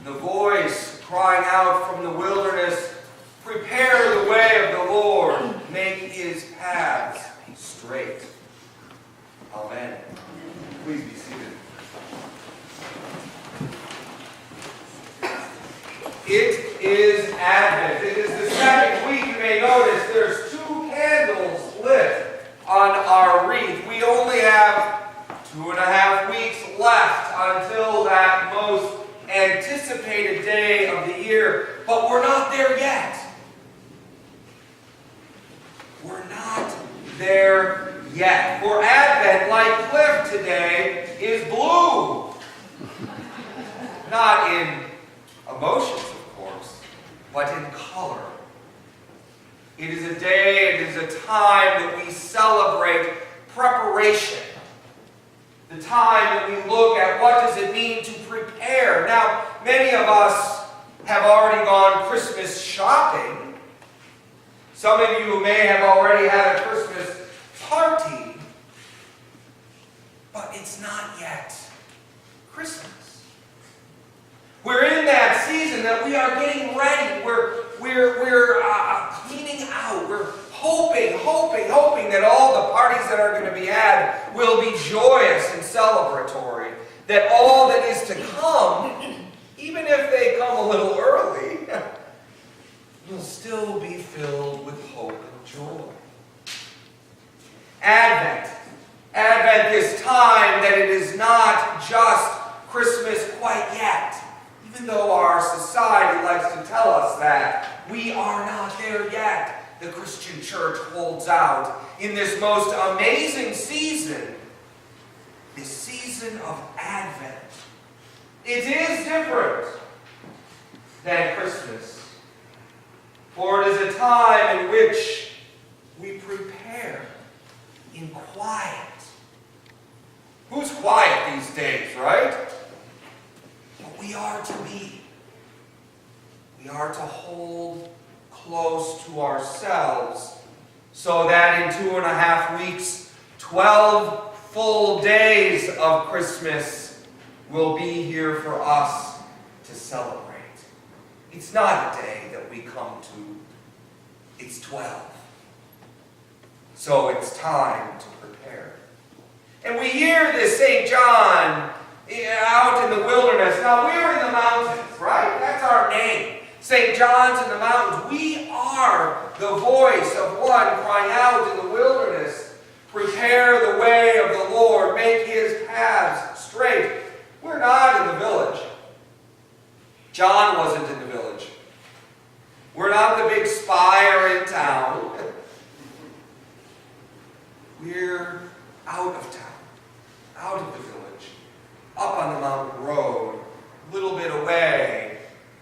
the voice crying out from the wilderness, "Prepare the way of the Lord, make his paths straight." Amen. Please be seated. It is Advent. It is the second week. You may notice there's 2 candles lit on our wreath. We only have 2.5 weeks left until that most anticipated day of the year, but we're not there yet. We're not there yet. For Advent, like Cliff today, is blue. Not in emotions, of course, but in color. It is a day, it is a time that we celebrate preparation. The time that we look at what does it mean to prepare. Now, many of us have already gone Christmas shopping. Some of you may have already had a Christmas party, but it's not yet Christmas. We're in that season that we are getting ready. We're cleaning out. We're hoping that all the parties that are going to be had will be joyous and celebratory. That all that is to come, even if they come a little early, will still be filled with hope and joy. Advent, this time that it is not just Christmas quite yet. Even though our society likes to tell us that, we are not there yet. The Christian church holds out in this most amazing season, this season of Advent. It is different than Christmas, for it is a time in which we prepare in quiet. Who's quiet these days, right? But we are to be. We are to hold close to ourselves so that in 2.5 weeks, 12 full days of Christmas will be here for us to celebrate. It's not a day that we come to. It's 12. So it's time to prepare. And we hear this St. John out in the wilderness. Now, we're in the mountains, right? That's our name. St. John's in the mountains. We are the voice of one crying out in the wilderness. Prepare the way of the Lord. Make his paths straight. We're not in the village. John wasn't in the village. We're not the big spire in town. We're out of town, out of the village, up on the mountain road, a little bit away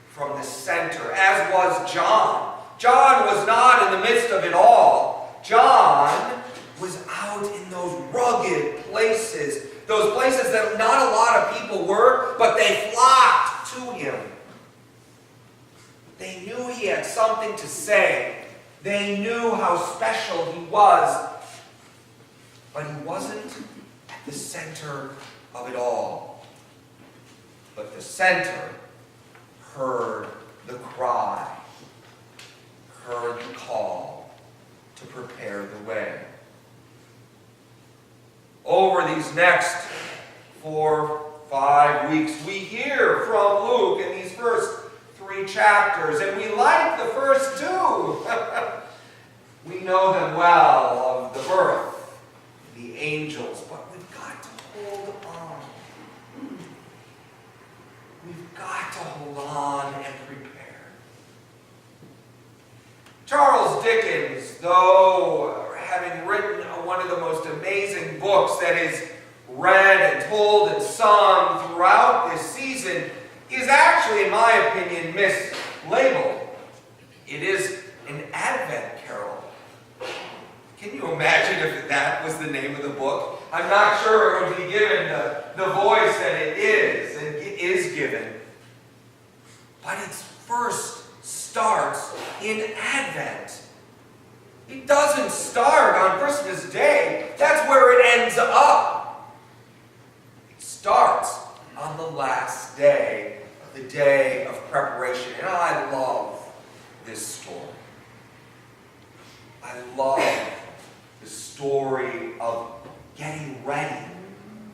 from the center, as was John. John was not in the midst of it all. John was out in those rugged places, those places that not a lot of people were, but they flocked to him. They knew he had something to say. They knew how special he was. But he wasn't at the center of it all. But the center heard the cry, heard the call to prepare the way. Over these next 4-5 weeks, we hear from Luke in these first 3 chapters, and we like the first 2. We know them well of the birth, the angels, but we've got to hold on. We've got to hold on and prepare. Charles Dickens, though having written one of the most amazing books that is read and told and sung throughout this season, is actually, in my opinion, mislabeled. It is an Advent carol. Can you imagine if that was the name of the book? I'm not sure it would be given the voice that it is and is given. But it first starts in Advent. It doesn't start on Christmas Day. That's where it ends up. It starts on the last day the day of preparation. And I love this story. I love the story of getting ready.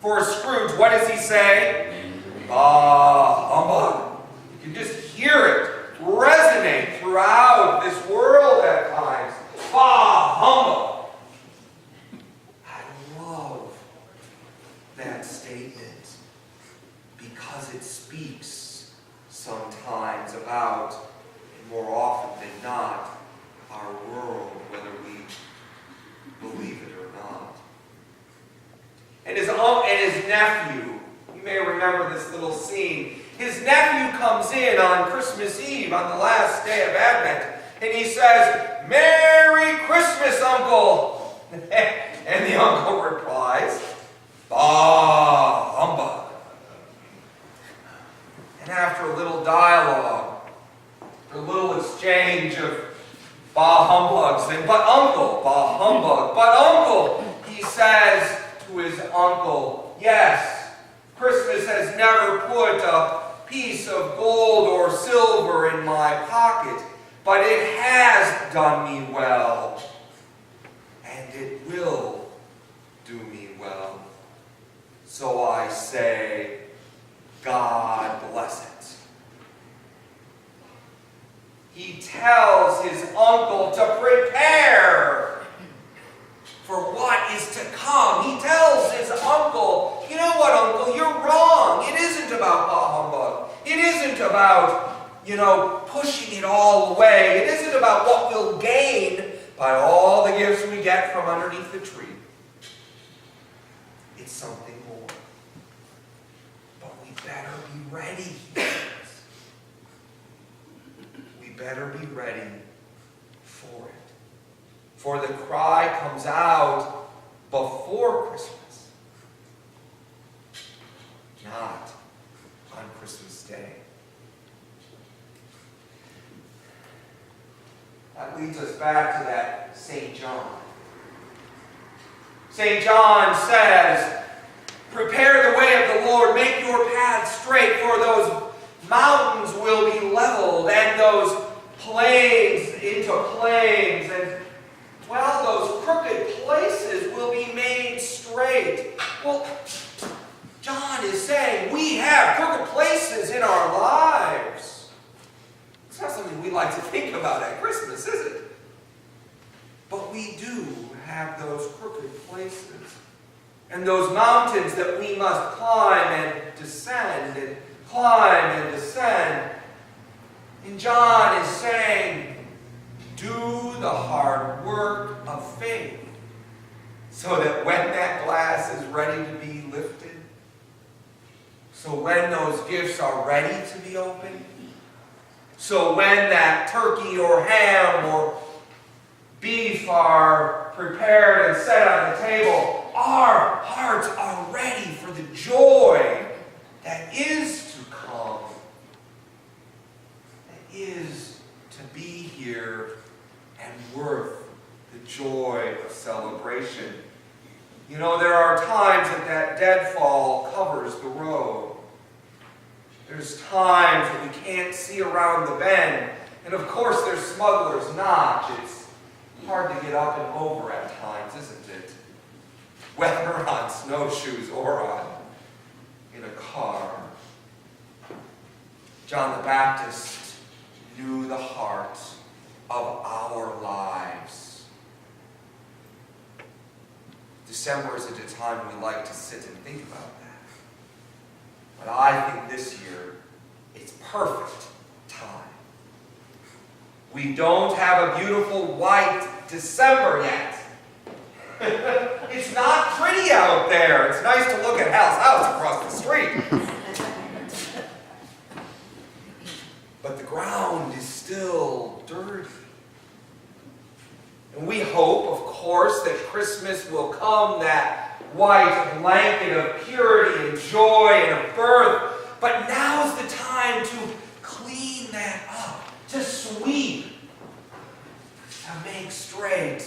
For Scrooge, what does he say? Humbug. You can just hear it resonate throughout this world at times. Humbug. I love that statement because it speaks sometimes about, and more often than not, our world, whether we believe it or not. And his nephew, you may remember this little scene. His nephew comes in on Christmas Eve, on the last day of Advent, and he says, "Merry Christmas, Uncle!" And the uncle replies, "Bah, humbug." And after a little dialogue, a little exchange of bah humbugs, and but uncle, bah humbug, but uncle, he says to his uncle, "Yes, Christmas has never put a piece of gold or silver in my pocket, but it has done me well, and it will do me well. So I say, God bless it." He tells his uncle to prepare for what is to come. He tells his uncle, "You know what, Uncle, you're wrong. It isn't about bah humbug. It isn't about, pushing it all away. It isn't about what we'll gain by all the gifts we get from underneath the tree. It's something more. But we better be ready." We better be ready for it. For the cry comes out before Christmas, not on Christmas Day. That leads us back to that St. John. St. John says, "Prepare the way of the Lord, make your paths straight, for those mountains will be leveled, and those plains into plains, and those crooked places will be made straight." Well, John is saying we have crooked places in our lives. It's not something we like to think about at Christmas, is it? But we do have those crooked places. And those mountains that we must climb and descend, and climb and descend. And John is saying, do the hard work of faith, so that when that glass is ready to be lifted, so when those gifts are ready to be opened, so when that turkey or ham or beef are prepared and set on the table, our hearts are ready for the joy that is to come, that is to be here and worth the joy of celebration. There are times that deadfall covers the road. There's times that we can't see around the bend. And of course there's Smuggler's Notch. It's hard to get up and over at times, isn't it? Whether on snowshoes or in a car. John the Baptist knew the heart of our lives. December isn't a time we like to sit and think about that. But I think this year, it's perfect time. We don't have a beautiful white December yet. It's not pretty out there. It's nice to look at Hal's house across the street. But the ground is still dirty. And we hope, of course, that Christmas will come, that white blanket of purity and joy and of birth. But now's the time to clean that up, to sweep, to make straight,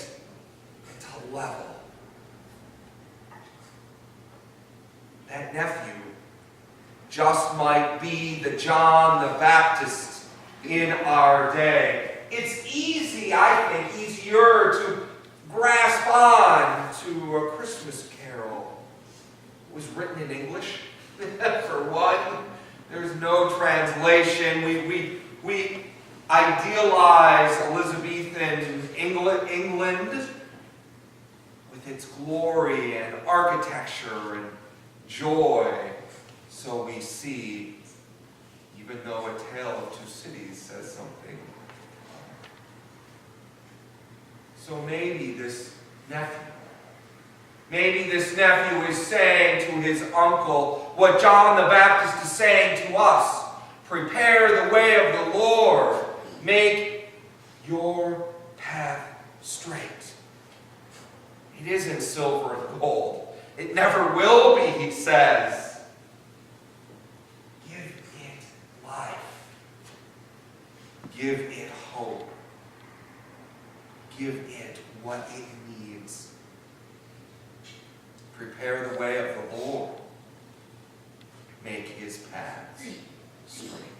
and to level. That nephew just might might be the John the Baptist in our day. It's easy, I think, easier to grasp on to a Christmas carol. It was written in English, for one. There's no translation. We idealize Elizabethan England with its glory and architecture and joy. So we see, even though A Tale of Two Cities says something. So maybe this nephew is saying to his uncle what John the Baptist is saying to us. Prepare the way of the Lord. Make your path straight. It isn't silver and gold. It never will be, he says. Give it life. Give it hope. Give it what it needs. Prepare the way of the Lord. Make his paths straight.